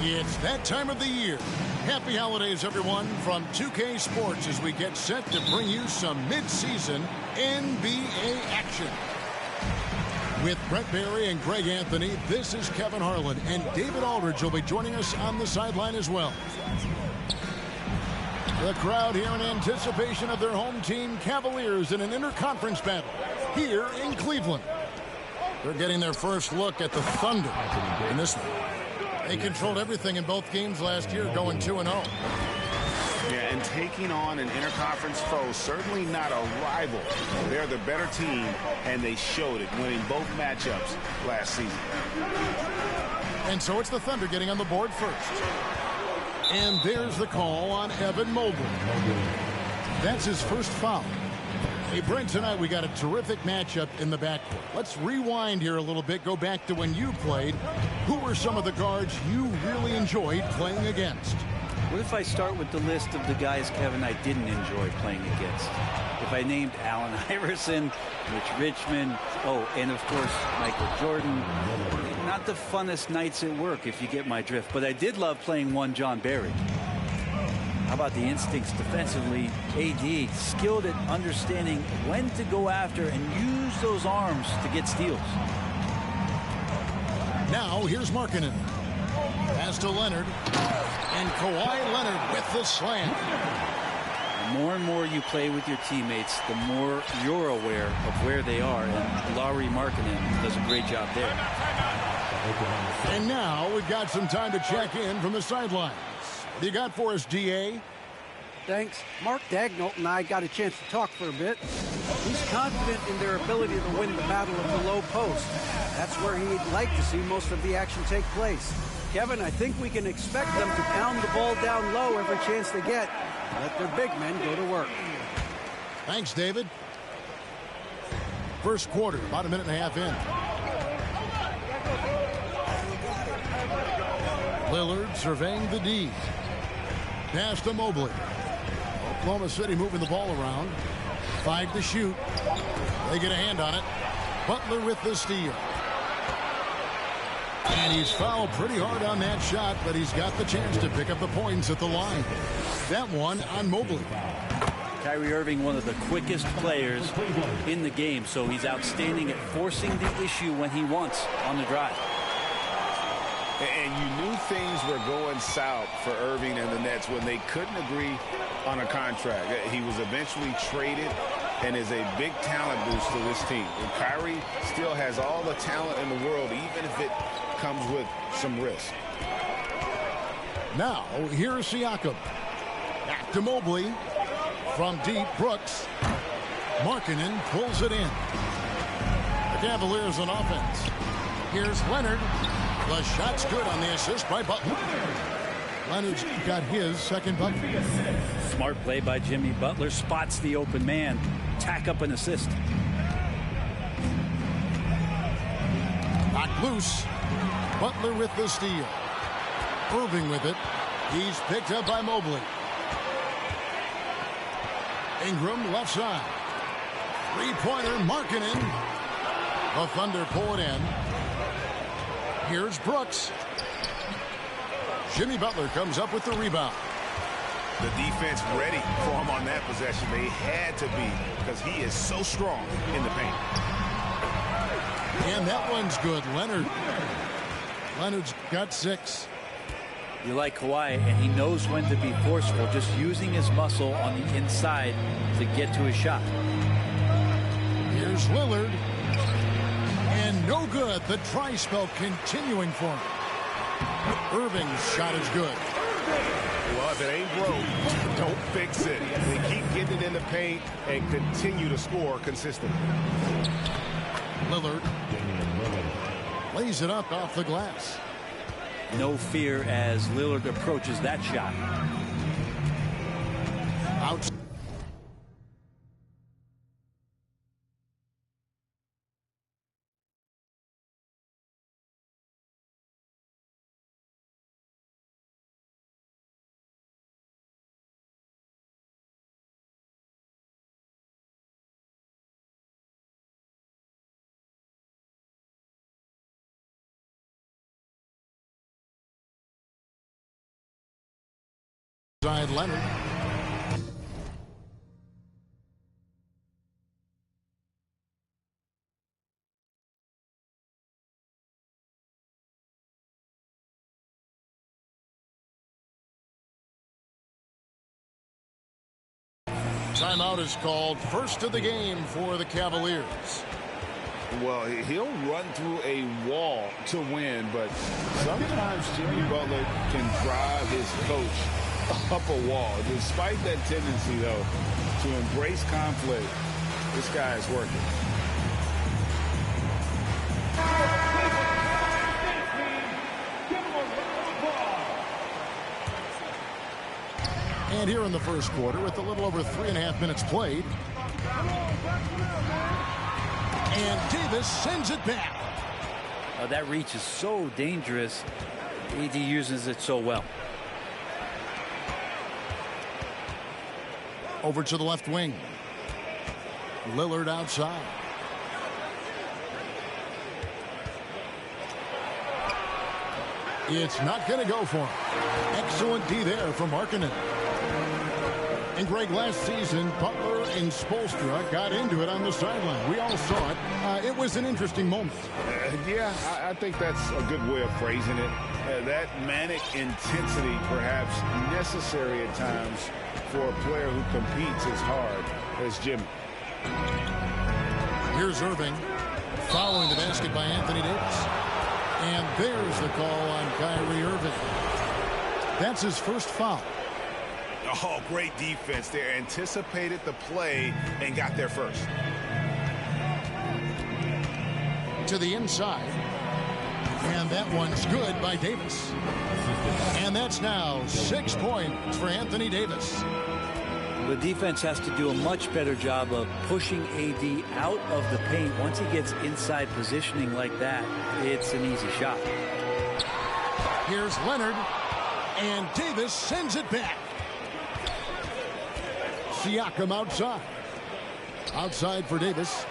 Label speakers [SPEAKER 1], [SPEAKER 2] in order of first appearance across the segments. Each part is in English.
[SPEAKER 1] It's that time of the year. Happy holidays, everyone, from 2K Sports as we get set to bring you some mid-season NBA action. With Brent Barry and Greg Anthony, this is Kevin Harlan, and David Aldridge will be joining us on the sideline as well. The crowd here in anticipation of their home team, Cavaliers, in an interconference battle here in Cleveland. They're getting their first look at the Thunder in this one. They controlled everything in both games last year, going 2-0.
[SPEAKER 2] Yeah, and taking on an interconference foe, certainly not a rival. They're the better team, and they showed it, winning both matchups last season.
[SPEAKER 1] And so it's the Thunder getting on the board first. And there's the call on Evan Mobley. That's his first foul. Hey, Brent, tonight we got a terrific matchup in the backcourt. Let's rewind here a little bit, go back to when you played. Who were some of the guards you really enjoyed playing against?
[SPEAKER 3] What if I start with the list of the guys, Kevin, I didn't enjoy playing against? If I named Allen Iverson, Rich Richmond, and of course, Michael Jordan. Not the funnest nights at work, if you get my drift. But I did love playing one John Barry. How about the instincts defensively? AD, skilled at understanding when to go after and use those arms to get steals.
[SPEAKER 1] Now, here's Markkanen. Pass to Leonard. And Kawhi Leonard with the slam.
[SPEAKER 3] The more and more you play with your teammates, the more you're aware of where they are. And Lauri Markkanen does a great job there.
[SPEAKER 1] And now we've got some time to check in from the sidelines. What do you got for us, DA?
[SPEAKER 4] Thanks. Mark Daigneault and I got a chance to talk for a bit. He's confident in their ability to win the battle of the low post. That's where he'd like to see most of the action take place. Kevin, I think we can expect them to pound the ball down low every chance they get. Let their big men go to work.
[SPEAKER 1] Thanks, David. First quarter, about a minute and a half in. Lillard surveying the D. Pass to Mobley. Oklahoma City moving the ball around. 5 to shoot. They get a hand on it. Butler with the steal. And he's fouled pretty hard on that shot, but he's got the chance to pick up the points at the line. That one on Mobley.
[SPEAKER 3] Kyrie Irving, one of the quickest players in the game, so he's outstanding at forcing the issue when he wants on the drive.
[SPEAKER 2] And you knew things were going south for Irving and the Nets when they couldn't agree on a contract. He was eventually traded and is a big talent boost to this team. And Kyrie still has all the talent in the world, even if it comes with some risk.
[SPEAKER 1] Now, here's Siakam. Back to Mobley. From deep, Brooks. Markkanen pulls it in. The Cavaliers on offense. Here's Leonard. The shot's good on the assist by Butler. Leonard's got his second bucket.
[SPEAKER 3] Smart play by Jimmy Butler. Spots the open man. Tack up an assist.
[SPEAKER 1] Knocked loose. Butler with the steal. Irving with it. He's picked up by Mobley. Ingram left side. Three-pointer, Markkanen. The Thunder pull it in. Here's Brooks. Jimmy Butler comes up with the rebound.
[SPEAKER 2] The defense ready for him on that possession. They had to be because he is so strong in the paint.
[SPEAKER 1] And that one's good. Leonard's got 6.
[SPEAKER 3] You like Kawhi, and he knows when to be forceful, just using his muscle on the inside to get to his shot.
[SPEAKER 1] Here's Lillard. And no good. The try spell continuing for him. Irving's shot is good.
[SPEAKER 2] Well, if it ain't broke, don't fix it. They keep getting it in the paint and continue to score consistently.
[SPEAKER 1] Lillard lays it up off the glass.
[SPEAKER 3] No fear as Lillard approaches that shot.
[SPEAKER 1] Out. Side Leonard. Timeout is called, first of the game for the Cavaliers.
[SPEAKER 2] Well, he'll run through a wall to win, but sometimes Jimmy Butler can drive his coach up a wall. Despite that tendency, though, to embrace conflict, this guy is working.
[SPEAKER 1] And here in the first quarter, with a little over 3.5 minutes played. And Davis sends it back.
[SPEAKER 3] That reach is so dangerous. AD uses it so well.
[SPEAKER 1] Over to the left wing. Lillard outside. It's not going to go for him. Excellent D there from Markkanen. And Greg, last season, Butler and Spoelstra got into it on the sideline. We all saw it. It was an interesting moment.
[SPEAKER 2] Yeah, I think that's a good way of phrasing it. That manic intensity, perhaps necessary at times for a player who competes as hard as Jimmy.
[SPEAKER 1] Here's Irving, following the basket by Anthony Davis. And there's the call on Kyrie Irving. That's his first foul.
[SPEAKER 2] Oh, great defense there. Anticipated the play and got there first.
[SPEAKER 1] To the inside. And that one's good by Davis. And that's now 6 points for Anthony Davis.
[SPEAKER 3] The defense has to do a much better job of pushing AD out of the paint. Once he gets inside positioning like that, it's an easy shot.
[SPEAKER 1] Here's Leonard. And Davis sends it back. Siakam outside. Outside for Davis.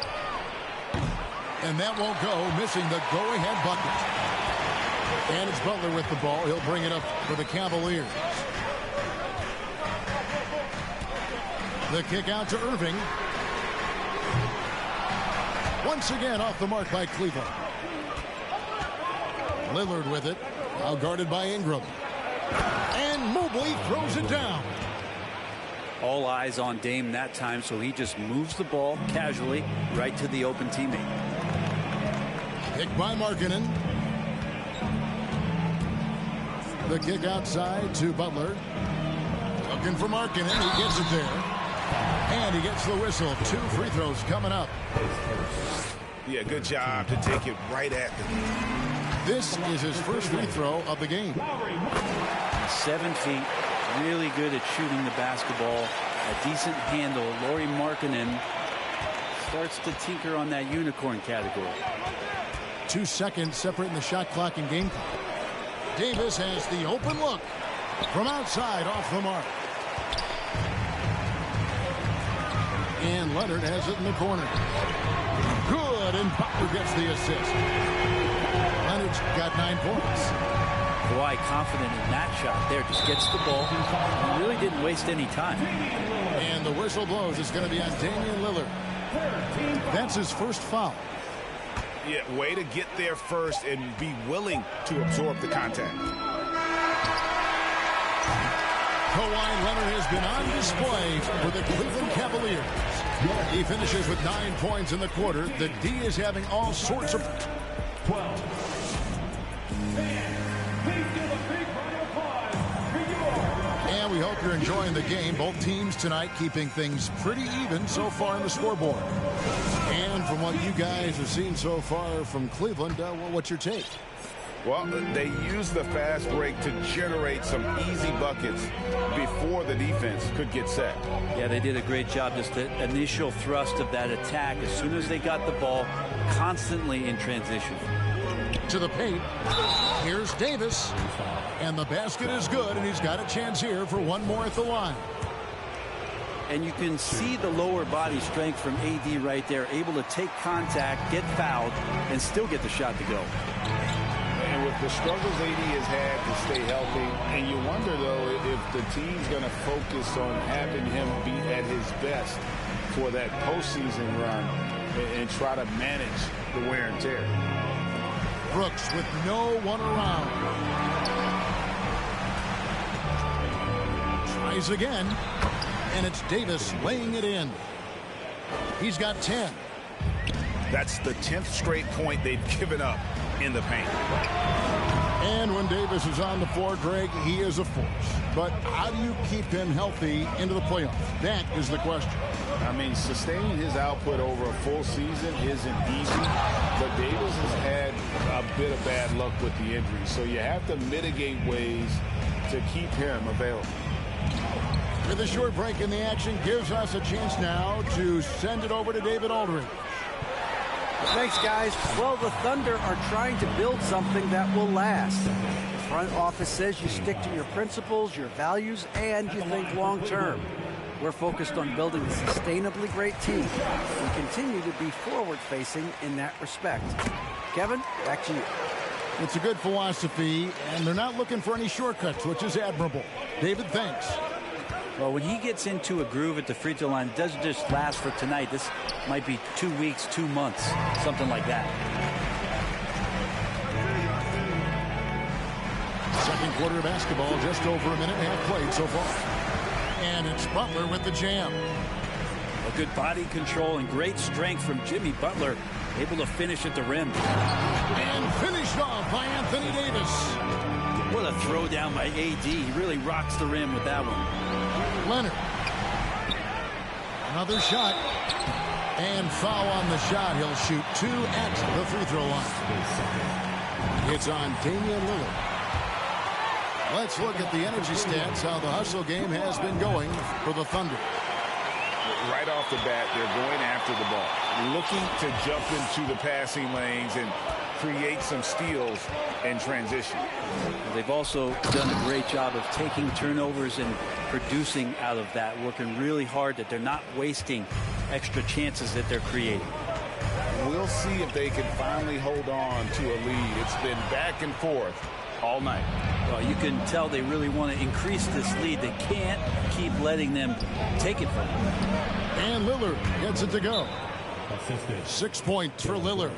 [SPEAKER 1] And that won't go, missing the go-ahead bucket. And it's Butler with the ball. He'll bring it up for the Cavaliers. The kick out to Irving. Once again off the mark by Cleveland. Lillard with it. Now guarded by Ingram. And Mobley throws it down.
[SPEAKER 3] All eyes on Dame that time, so he just moves the ball casually right to the open teammate.
[SPEAKER 1] Kick by Markkanen. The kick outside to Butler. Looking for Markkanen. He gets it there. And he gets the whistle. 2 free throws coming up.
[SPEAKER 2] Yeah, good job to take it right at them.
[SPEAKER 1] This is his first free throw of the game.
[SPEAKER 3] 7 feet. Really good at shooting the basketball. A decent handle. Lauri Markkanen starts to tinker on that unicorn category.
[SPEAKER 1] 2 seconds separating the shot clock and game clock. Davis has the open look from outside off the mark. And Leonard has it in the corner. Good, and Butler gets the assist. Leonard's got 9 points.
[SPEAKER 3] Kawhi confident in that shot there. Just gets the ball. He really didn't waste any time.
[SPEAKER 1] And the whistle blows. It's going to be on Damian Lillard. That's his first foul.
[SPEAKER 2] Yeah, way to get there first and be willing to absorb the contact.
[SPEAKER 1] Kawhi Leonard has been on display for the Cleveland Cavaliers. He finishes with 9 points in the quarter. The D is having all sorts of... 12. And we hope you're enjoying the game. Both teams tonight keeping things pretty even so far on the scoreboard. And from what you guys have seen so far from Cleveland, well, what's your take?
[SPEAKER 2] Well, they used the fast break to generate some easy buckets before the defense could get set.
[SPEAKER 3] Yeah, they did a great job. Just the initial thrust of that attack, as soon as they got the ball, constantly in transition.
[SPEAKER 1] To the paint. Here's Davis. And the basket is good, and he's got a chance here for one more at the line.
[SPEAKER 3] And you can see the lower body strength from AD right there, able to take contact, get fouled, and still get the shot to go.
[SPEAKER 2] And with the struggles AD has had to stay healthy. And you wonder, though, if the team's going to focus on having him be at his best for that postseason run and try to manage the wear and tear.
[SPEAKER 1] Brooks with no one around. Tries again, and it's Davis laying it in. He's got 10.
[SPEAKER 2] That's the 10th straight point they've given up in the paint.
[SPEAKER 1] And when Davis is on the floor, Greg, he is a force. But how do you keep him healthy into the playoffs? That is the question.
[SPEAKER 2] I mean, sustaining his output over a full season isn't easy, but Davis has had a bit of bad luck with the injury. So you have to mitigate ways to keep him available.
[SPEAKER 1] With a short break in the action, gives us a chance now to send it over to David Aldridge.
[SPEAKER 4] Thanks, guys. Well, the Thunder are trying to build something that will last. The front office says you stick to your principles, your values, and you think long term. We're focused on building a sustainably great team. We continue to be forward-facing in that respect. Kevin, back to you.
[SPEAKER 1] It's a good philosophy, and they're not looking for any shortcuts, which is admirable. David, thanks.
[SPEAKER 3] Well, when he gets into a groove at the free throw line, it doesn't just last for tonight. This might be 2 weeks, 2 months, something like that.
[SPEAKER 1] Second quarter of basketball, just over a minute and a half played so far. And it's Butler with the jam.
[SPEAKER 3] A good body control and great strength from Jimmy Butler, able to finish at the rim.
[SPEAKER 1] And finished off by Anthony Davis.
[SPEAKER 3] What a throw down by AD. He really rocks the rim with that one.
[SPEAKER 1] Leonard. Another shot. And foul on the shot. He'll shoot 2 at the free throw line. It's on Damian Lillard. Let's look at the energy stats, how the hustle game has been going for the Thunder.
[SPEAKER 2] Right off the bat, they're going after the ball, looking to jump into the passing lanes and create some steals and transition.
[SPEAKER 3] They've also done a great job of taking turnovers and producing out of that, working really hard that they're not wasting extra chances that they're creating.
[SPEAKER 2] We'll see if they can finally hold on to a lead. It's been back and forth all night.
[SPEAKER 3] Well, you can tell they really want to increase this lead. They can't keep letting them take it from them.
[SPEAKER 1] And Lillard gets it to go. 6 points for Lillard.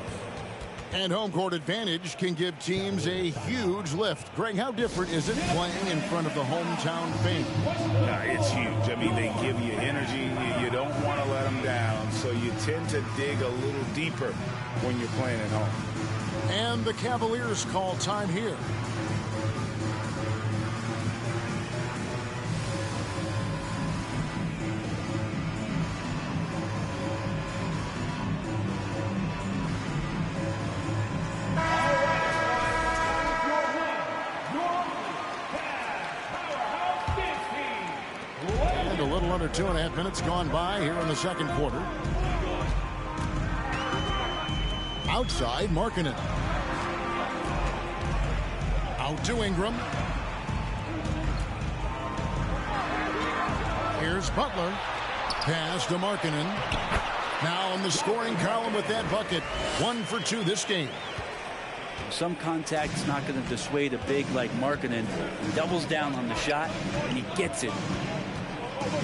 [SPEAKER 1] And home court advantage can give teams a huge lift. Greg, how different is it playing in front of the hometown fans?
[SPEAKER 2] It's huge. I mean, they give you energy. You don't want to let them down, so you tend to dig a little deeper when you're playing at home.
[SPEAKER 1] And the Cavaliers call time here. And a little under 2.5 minutes gone by here in the second quarter. Outside, Markkanen. Out to Ingram. Here's Butler. Pass to Markkanen. Now in the scoring column with that bucket. 1 for 2 this game.
[SPEAKER 3] Some contact's not going to dissuade a big like Markkanen. He doubles down on the shot, and he gets it.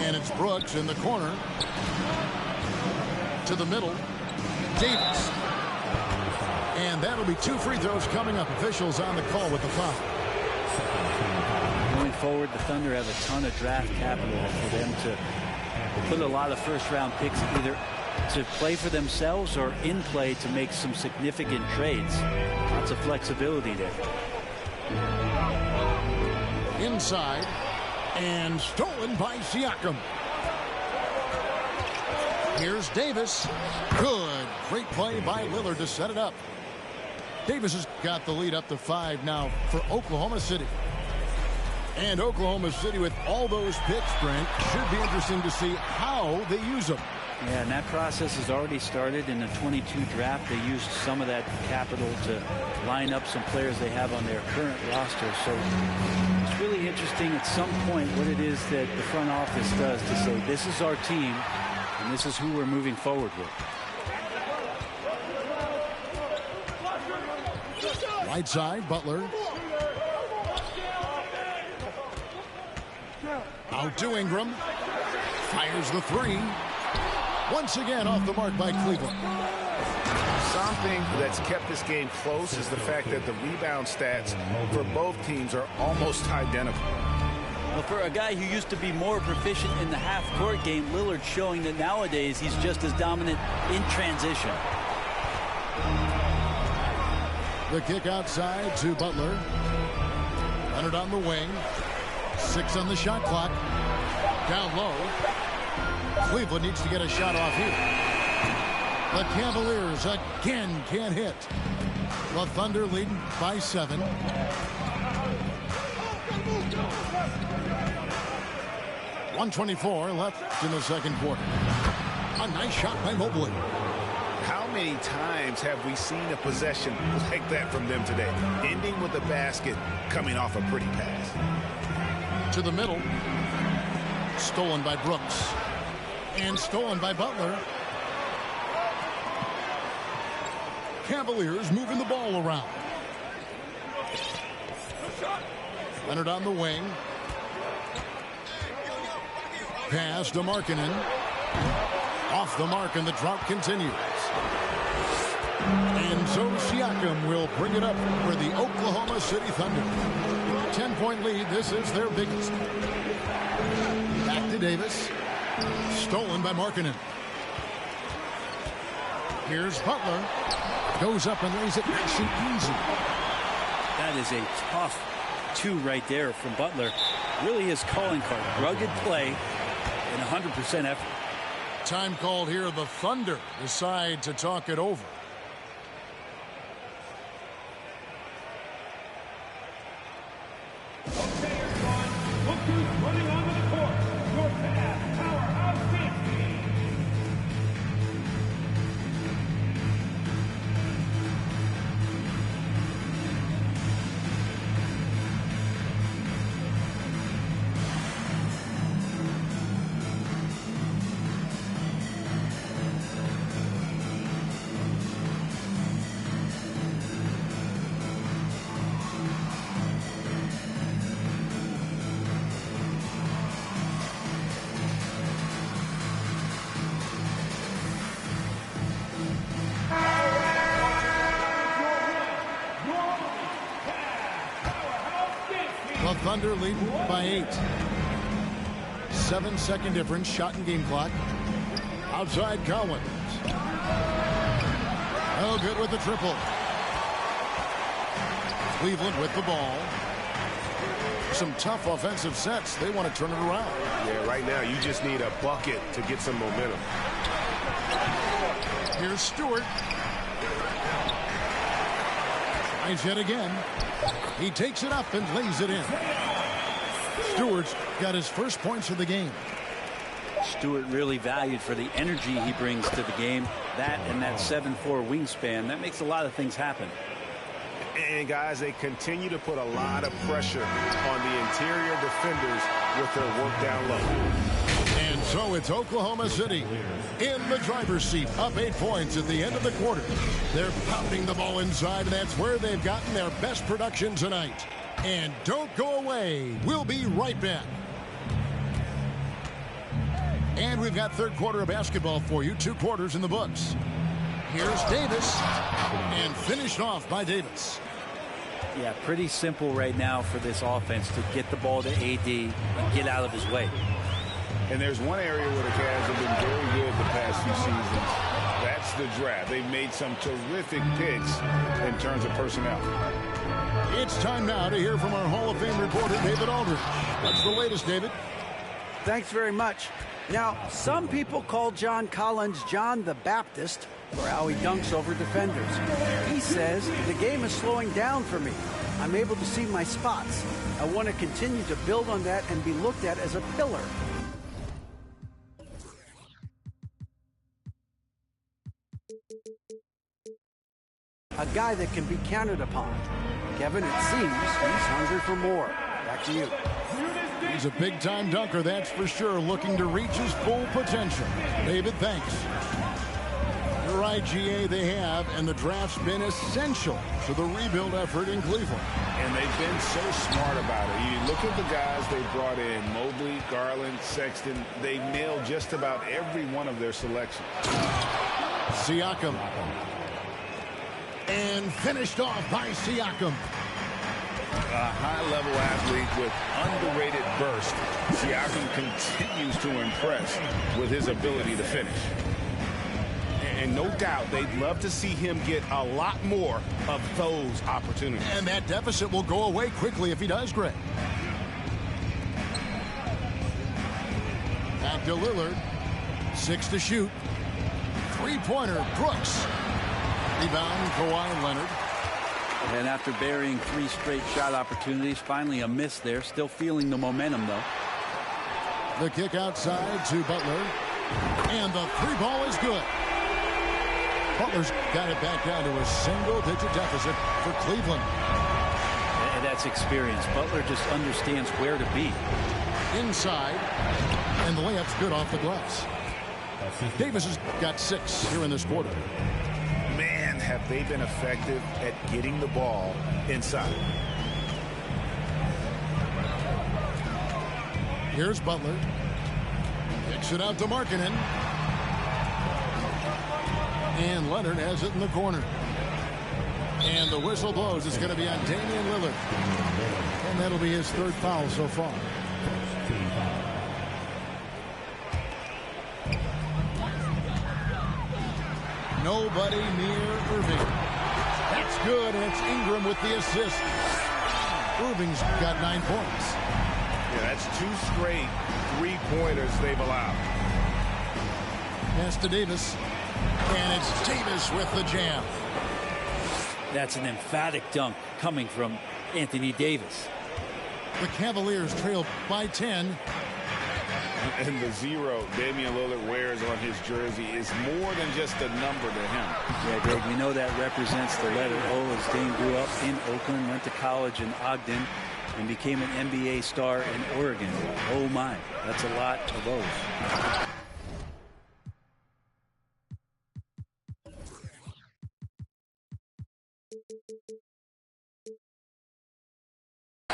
[SPEAKER 1] And it's Brooks in the corner. To the middle. Davis. And that'll be 2 free throws coming up. Officials on the call with the foul.
[SPEAKER 3] Going forward, the Thunder have a ton of draft capital for them to put a lot of first-round picks either to play for themselves or in play to make some significant trades. Lots of flexibility there.
[SPEAKER 1] Inside. And stolen by Siakam. Here's Davis. Good. Great play by Lillard to set it up. Davis has got the lead up to 5 now for Oklahoma City. And Oklahoma City with all those picks, Brent, should be interesting to see how they use them.
[SPEAKER 3] Yeah, and that process has already started in the 22 draft. They used some of that capital to line up some players they have on their current roster. So it's really interesting at some point what it is that the front office does to say, this is our team, and this is who we're moving forward with.
[SPEAKER 1] Right side, Butler. Out to Ingram. Fires the three. Once again off the mark by Cleveland.
[SPEAKER 2] Something that's kept this game close is the fact that the rebound stats for both teams are almost identical.
[SPEAKER 3] Well, for a guy who used to be more proficient in the half-court game, Lillard's showing that nowadays he's just as dominant in transition.
[SPEAKER 1] The kick outside to Butler. Leonard on the wing. 6 on the shot clock. Down low. Cleveland needs to get a shot off here. The Cavaliers again can't hit. The Thunder leading by 7. .124 left in the second quarter. A nice shot by Mobley.
[SPEAKER 2] How many times have we seen a possession like that from them today? Ending with a basket, coming off a pretty pass.
[SPEAKER 1] To the middle. Stolen by Brooks. And stolen by Butler. Cavaliers moving the ball around. Leonard on the wing. Pass to Markkanen. Off the mark, and the drought continues. And so Siakam will bring it up for the Oklahoma City Thunder. 10-point lead. This is their biggest. Back to Davis. Stolen by Markkanen. Here's Butler. Goes up and lays it nice and easy.
[SPEAKER 3] That is a tough 2 right there from Butler. Really his calling card. Rugged play and 100% effort.
[SPEAKER 1] Time called here. The Thunder decide to talk it over.
[SPEAKER 5] Okay, everyone. Look who's running onto the court. Your fast powerhouse team.
[SPEAKER 1] The Thunder lead by 8. 7-second difference. Shot and game clock. Outside Collins. Oh, good with the triple. Cleveland with the ball. Some tough offensive sets. They want to turn it around.
[SPEAKER 6] Yeah, right now you just need a bucket to get some momentum.
[SPEAKER 1] Here's Stewart. Tries yet again. He takes it up and lays it in. Stewart's got his first points of the game.
[SPEAKER 3] Stewart really valued for the energy he brings to the game. That and that 7'4" wingspan, that makes a lot of things happen.
[SPEAKER 6] And guys, they continue to put a lot of pressure on the interior defenders with their work down low.
[SPEAKER 1] And so it's Oklahoma City in the driver's seat, up 8 points at the end of the quarter. They're pounding the ball inside, and that's where they've gotten their best production tonight. And don't go away. We'll be right back. And we've got third quarter of basketball for you. 2 quarters in the books. Here's Davis, and finished off by Davis.
[SPEAKER 3] Yeah, pretty simple right now for this offense to get the ball to AD and get out of his way.
[SPEAKER 2] And there's one area where the Cavs have been very good the past few seasons. That's the draft. They've made some terrific picks in terms of personnel.
[SPEAKER 1] It's time now to hear from our Hall of Fame reporter, David Aldridge. What's the latest, David?
[SPEAKER 4] Thanks very much. Now, some people call John Collins John the Baptist for how he dunks over defenders. He says, the game is slowing down for me. I'm able to see my spots. I want to continue to build on that and be looked at as a pillar. A guy that can be counted upon. Kevin, it seems he's hungry for more. Back to you.
[SPEAKER 1] He's a big-time dunker, that's for sure, looking to reach his full potential. David, thanks. You're right. right, GA, they have, and the draft's been essential to the rebuild effort in Cleveland.
[SPEAKER 2] And they've been so smart about it. You look at the guys they brought in, Mobley, Garland, Sexton. They nailed just about every one of their selections.
[SPEAKER 1] Siakam. And finished off by Siakam.
[SPEAKER 2] A high-level athlete with underrated burst. Siakam continues to impress with his ability to finish. And no doubt they'd love to see him get a lot more of those opportunities.
[SPEAKER 1] And that deficit will go away quickly if he does, Greg. Back to Lillard. 6 to shoot. Three-pointer, Brooks. Rebound, Kawhi Leonard.
[SPEAKER 3] And after burying 3 straight shot opportunities, finally a miss there. Still feeling the momentum, though.
[SPEAKER 1] The kick outside to Butler. And the 3-ball is good. Butler's got it back down to a single-digit deficit for Cleveland.
[SPEAKER 3] And that's experience. Butler just understands where to be.
[SPEAKER 1] Inside. And the layup's good off the glass. Davis has got 6 here in this quarter.
[SPEAKER 2] Man, have they been effective at getting the ball inside.
[SPEAKER 1] Here's Butler. Kicks it out to Markkanen. And Leonard has it in the corner. And the whistle blows. It's going to be on Damian Lillard. And that'll be his 3rd foul so far. Nobody near Irving. That's good, and it's Ingram with the assist. Irving's got 9 points.
[SPEAKER 2] Yeah, that's 2 straight 3-pointers they've allowed.
[SPEAKER 1] Pass to Davis. And it's Davis with the jam.
[SPEAKER 3] That's an emphatic dunk coming from Anthony Davis.
[SPEAKER 1] The Cavaliers trail by 10.
[SPEAKER 2] And the 0 Damian Lillard wears on his jersey is more than just a number to him.
[SPEAKER 3] Yeah, Greg, we know that represents the letter O, as Dame grew up in Oakland, went to college in Ogden, and became an NBA star in Oregon. Oh my, that's a lot of those.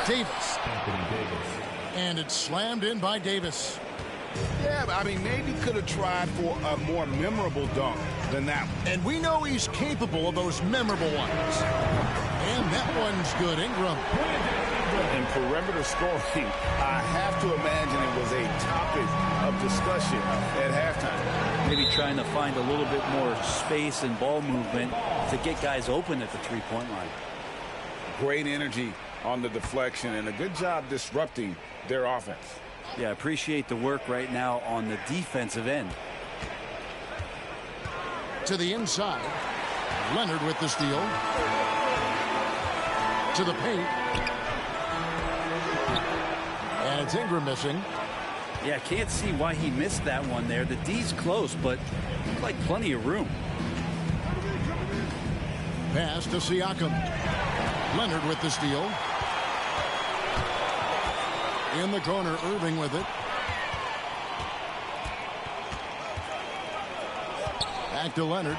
[SPEAKER 1] Davis. And it's slammed in by Davis.
[SPEAKER 2] Yeah, but I mean, maybe could have tried for a more memorable dunk than that one.
[SPEAKER 1] And we know he's capable of those memorable ones. And that one's good, Ingram.
[SPEAKER 2] In perimeter scoring, I have to imagine it was a topic of discussion at halftime.
[SPEAKER 3] Maybe trying to find a little bit more space and ball movement to get guys open at the 3-point line.
[SPEAKER 2] Great energy on the deflection and a good job disrupting their offense.
[SPEAKER 3] Yeah, appreciate the work right now on the defensive end.
[SPEAKER 1] To the inside. Leonard with the steal. To the paint. And it's Ingram missing.
[SPEAKER 3] Yeah, can't see why he missed that one there. The D's close, but looked like plenty of room.
[SPEAKER 1] Pass to Siakam. Leonard with the steal. In the corner, Irving with it. Back to Leonard.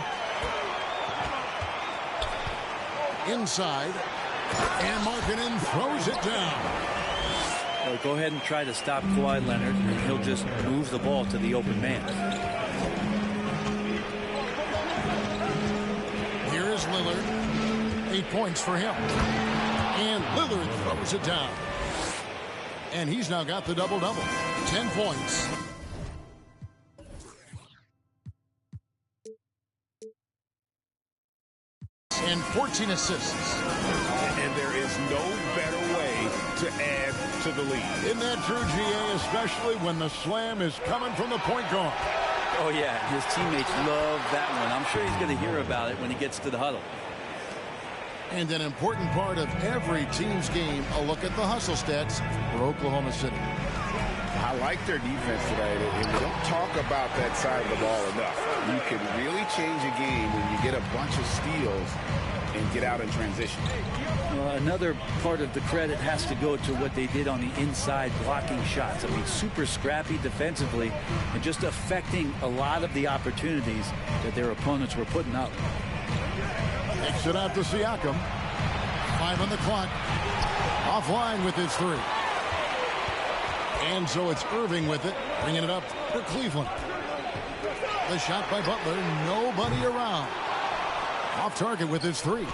[SPEAKER 1] Inside. And Markkanen throws it down.
[SPEAKER 3] Well, go ahead and try to stop Kawhi Leonard, and he'll just move the ball to the open man.
[SPEAKER 1] Here is Lillard. 8 points for him. And Lillard throws it down. And he's now got the double-double. 10 points. And 14 assists.
[SPEAKER 2] And there is no better way to add to the lead.
[SPEAKER 1] Isn't that true, GA? Especially when the slam is coming from the point guard.
[SPEAKER 3] Oh, yeah. His teammates love that one. I'm sure he's going to hear about it when he gets to the huddle.
[SPEAKER 1] And an important part of every team's game, a look at the hustle stats for Oklahoma City.
[SPEAKER 2] I like their defense today. And we don't talk about that side of the ball enough. You can really change a game when you get a bunch of steals and get out in transition.
[SPEAKER 3] Another part of the credit has to go to what they did on the inside blocking shots. I mean, super scrappy defensively and just affecting a lot of the opportunities that their opponents were putting up.
[SPEAKER 1] Takes it out to Siakam. 5 on the clock. Offline with his 3. And so it's Irving with it, bringing it up for Cleveland. The shot by Butler, nobody around. Off target with his 3.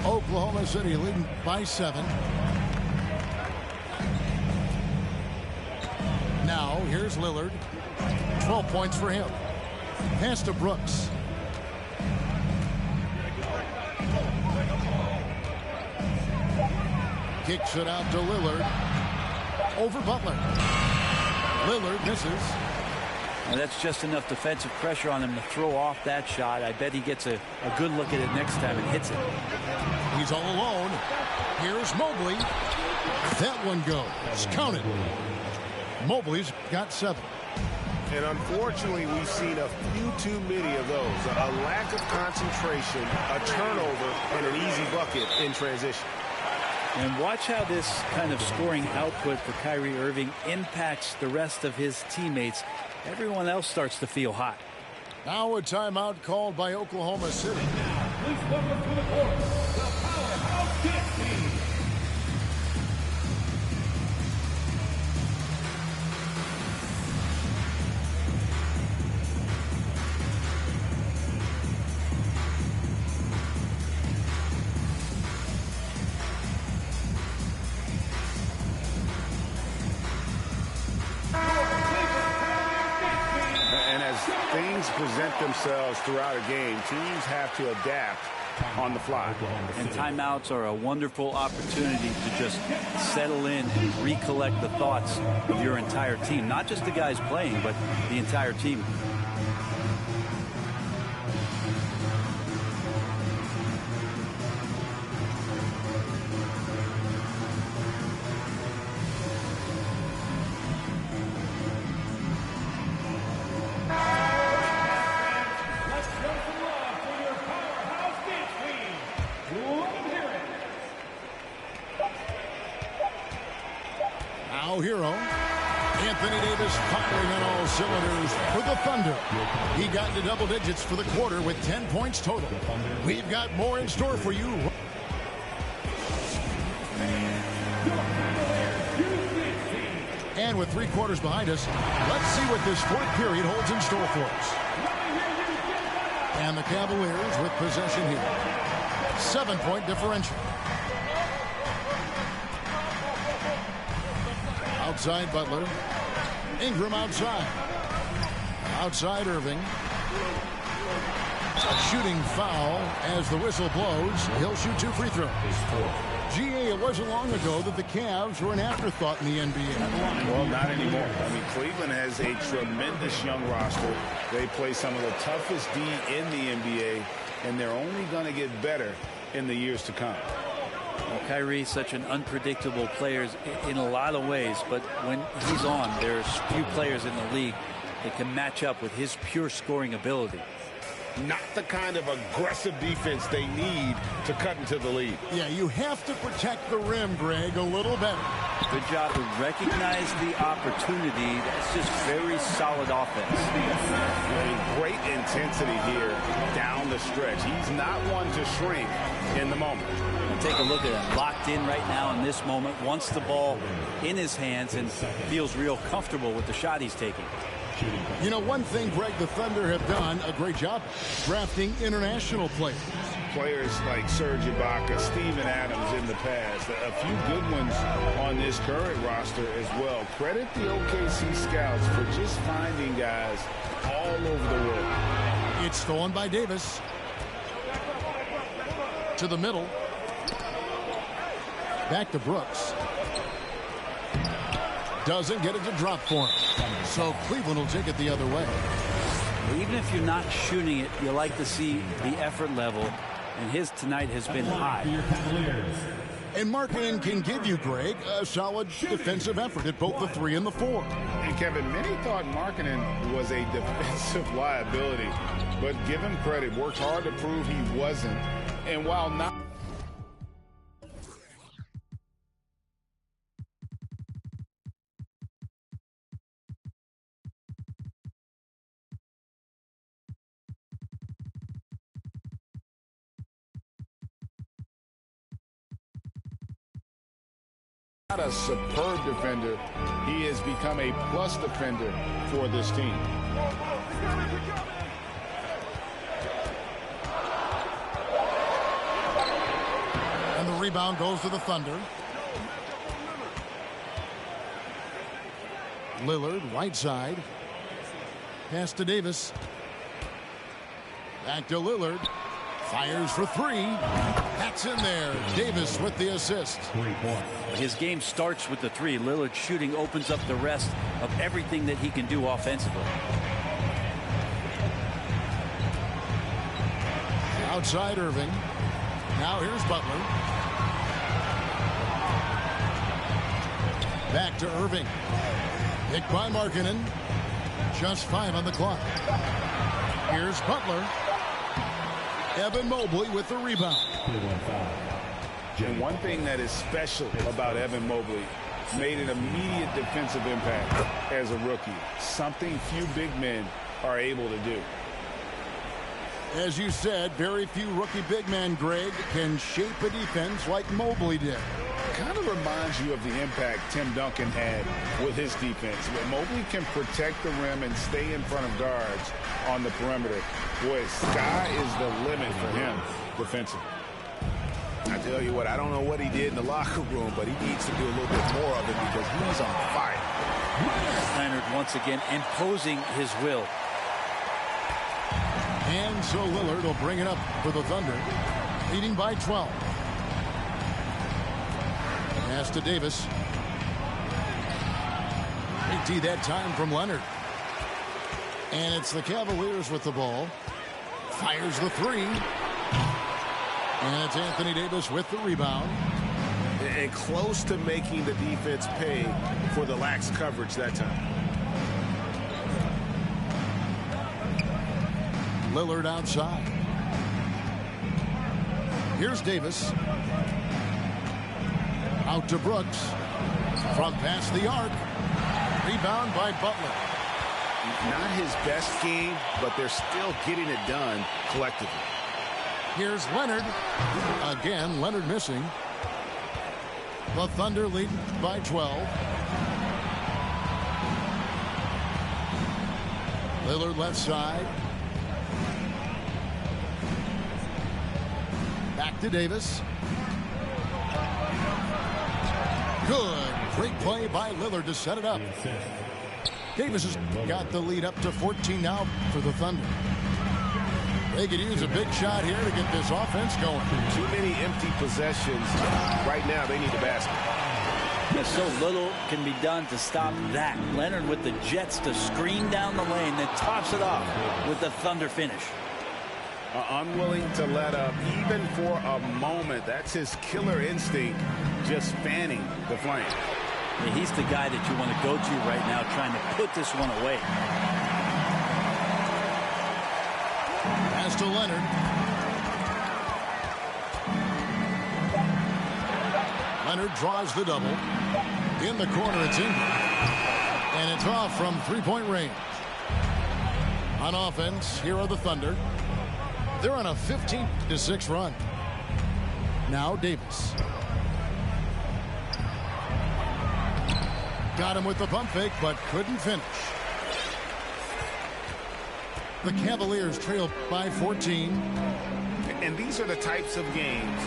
[SPEAKER 1] Oklahoma City leading by 7. Now here's Lillard. 12 points for him. Pass to Brooks. Kicks it out to Lillard. Over Butler. Lillard misses.
[SPEAKER 3] Well, that's just enough defensive pressure on him to throw off that shot. I bet he gets a good look at it next time and hits it.
[SPEAKER 1] He's all alone. Here's Mobley. That one goes. Counted. Mobley's got 7.
[SPEAKER 6] And unfortunately, we've seen a few too many of those. A lack of concentration, a turnover, and an easy bucket in transition.
[SPEAKER 3] And watch how this kind of scoring output for Kyrie Irving impacts the rest of his teammates. Everyone else starts to feel hot.
[SPEAKER 1] Now a timeout called by Oklahoma City.
[SPEAKER 5] Please welcome to the court, the Powerhouse Dance Team.
[SPEAKER 6] Present themselves throughout a game. Teams have to adapt on the fly.
[SPEAKER 3] And timeouts are a wonderful opportunity to just settle in and recollect the thoughts of your entire team. Not just the guys playing, but the entire team.
[SPEAKER 1] Hero. Anthony Davis firing on all cylinders for the Thunder. He got into double digits for the quarter with 10 points total. We've got more in store for you. And with 3 quarters behind us, let's see what this 4th period holds in store for us. And the Cavaliers with possession here. 7-point differential. Outside Butler. Ingram outside. Outside Irving. A shooting foul as the whistle blows. He'll shoot 2 free throws. GA, it wasn't long ago that the Cavs were an afterthought in the NBA.
[SPEAKER 2] Well, not anymore. I mean, Cleveland has a tremendous young roster. They play some of the toughest D in the NBA, and they're only going to get better in the years to come.
[SPEAKER 3] Well, Kyrie's such an unpredictable player in a lot of ways, but when he's on, there's few players in the league that can match up with his pure scoring ability.
[SPEAKER 2] Not the kind of aggressive defense they need to cut into the lead.
[SPEAKER 1] Yeah, you have to protect the rim, Greg, a little better.
[SPEAKER 3] Good job to recognize the opportunity. That's just very solid offense.
[SPEAKER 2] Great intensity here down the stretch. He's not one to shrink in the moment.
[SPEAKER 3] And take a look at him. Locked in right now in this moment. Wants the ball in his hands and feels real comfortable with the shot he's taking.
[SPEAKER 1] You know, one thing, Greg, the Thunder have done a great job drafting international players.
[SPEAKER 2] Players like Serge Ibaka, Steven Adams in the past. A few good ones on this current roster as well. Credit the OKC scouts for just finding guys all over the world.
[SPEAKER 1] It's stolen by Davis. To the middle. Back to Brooks. Doesn't get it to drop for him. So Cleveland will take it the other way.
[SPEAKER 3] Even if you're not shooting it, you like to see the effort level. And his tonight has been high.
[SPEAKER 1] And Markkanen can give you, Greg, a solid defensive effort at both the 3 and the 4.
[SPEAKER 2] And Kevin, many thought Markkanen was a defensive liability. But give him credit. Worked hard to prove he wasn't. And while not a superb defender, he has become a plus defender for this team.
[SPEAKER 1] And the rebound goes to the Thunder. Lillard, right side. Pass to Davis. Back to Lillard. Fires for three. That's in there. Davis with the assist.
[SPEAKER 3] His game starts with the three. Lillard shooting opens up the rest of everything that he can do offensively.
[SPEAKER 1] Outside Irving. Now here's Butler. Back to Irving. Picked by Markkanen. Just 5 on the clock. Here's Butler. Evan Mobley with the rebound.
[SPEAKER 2] And one thing that is special about Evan Mobley, made an immediate defensive impact as a rookie. Something few big men are able to do.
[SPEAKER 1] As you said, very few rookie big men, Greg, can shape a defense like Mobley did.
[SPEAKER 2] Kind of reminds you of the impact Tim Duncan had with his defense. But Mobley can protect the rim and stay in front of guards on the perimeter. Boy, sky is the limit for him defensively.
[SPEAKER 6] I tell you what, I don't know what he did in the locker room, but he needs to do a little bit more of it because he's on fire.
[SPEAKER 3] Leonard once again imposing his will.
[SPEAKER 1] And so Lillard will bring it up for the Thunder, leading by 12. Pass to Davis. Big D that time from Leonard. And it's the Cavaliers with the ball. Fires the three. And it's Anthony Davis with the rebound.
[SPEAKER 6] And close to making the defense pay for the lax coverage that time.
[SPEAKER 1] Lillard outside. Here's Davis. Out to Brooks. From past the arc. Rebound by Butler.
[SPEAKER 6] Not his best game, but they're still getting it done collectively.
[SPEAKER 1] Here's Leonard. Again, Leonard missing. The Thunder lead by 12. Lillard left side. Back to Davis. Good. Great play by Lillard to set it up. Davis has got the lead up to 14 now for the Thunder. They could use a big shot here to get this offense going.
[SPEAKER 6] Too many empty possessions. Right now, they need the basket.
[SPEAKER 3] Yeah, so little can be done to stop that. Leonard with the jets to screen down the lane, then tops it off with the Thunder finish.
[SPEAKER 2] Unwilling to let up even for a moment. That's his killer instinct, just fanning the flame.
[SPEAKER 3] Yeah, he's the guy that you want to go to right now, trying to put this one away.
[SPEAKER 1] Pass to Leonard. Leonard draws the double. In the corner, it's in. And it's off from three-point range. On offense, here are the Thunder. They're on a 15-6 run. Now Davis. Got him with the pump fake, but couldn't finish. The Cavaliers trail by 14.
[SPEAKER 2] And these are the types of games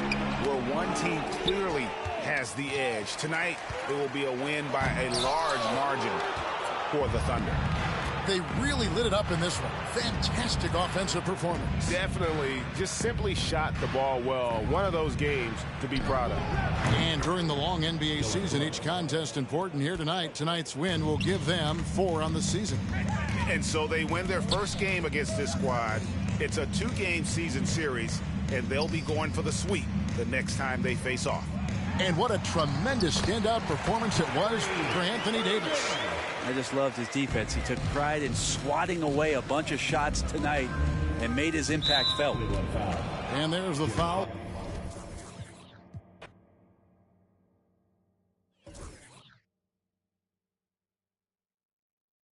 [SPEAKER 2] where one team clearly has the edge. Tonight, it will be a win by a large margin for the Thunder.
[SPEAKER 1] They really lit it up in this one. Fantastic offensive performance.
[SPEAKER 6] Definitely just simply shot the ball well. One of those games to be proud of.
[SPEAKER 1] And during the long NBA season, each contest important here tonight. Tonight's win will give them 4 on the season.
[SPEAKER 6] And so they win their first game against this squad. It's a 2-game season series, and they'll be going for the sweep the next time they face off.
[SPEAKER 1] And what a tremendous standout performance it was for Anthony Davis.
[SPEAKER 3] I just loved his defense. He took pride in swatting away a bunch of shots tonight and made his impact felt.
[SPEAKER 1] And there's the foul.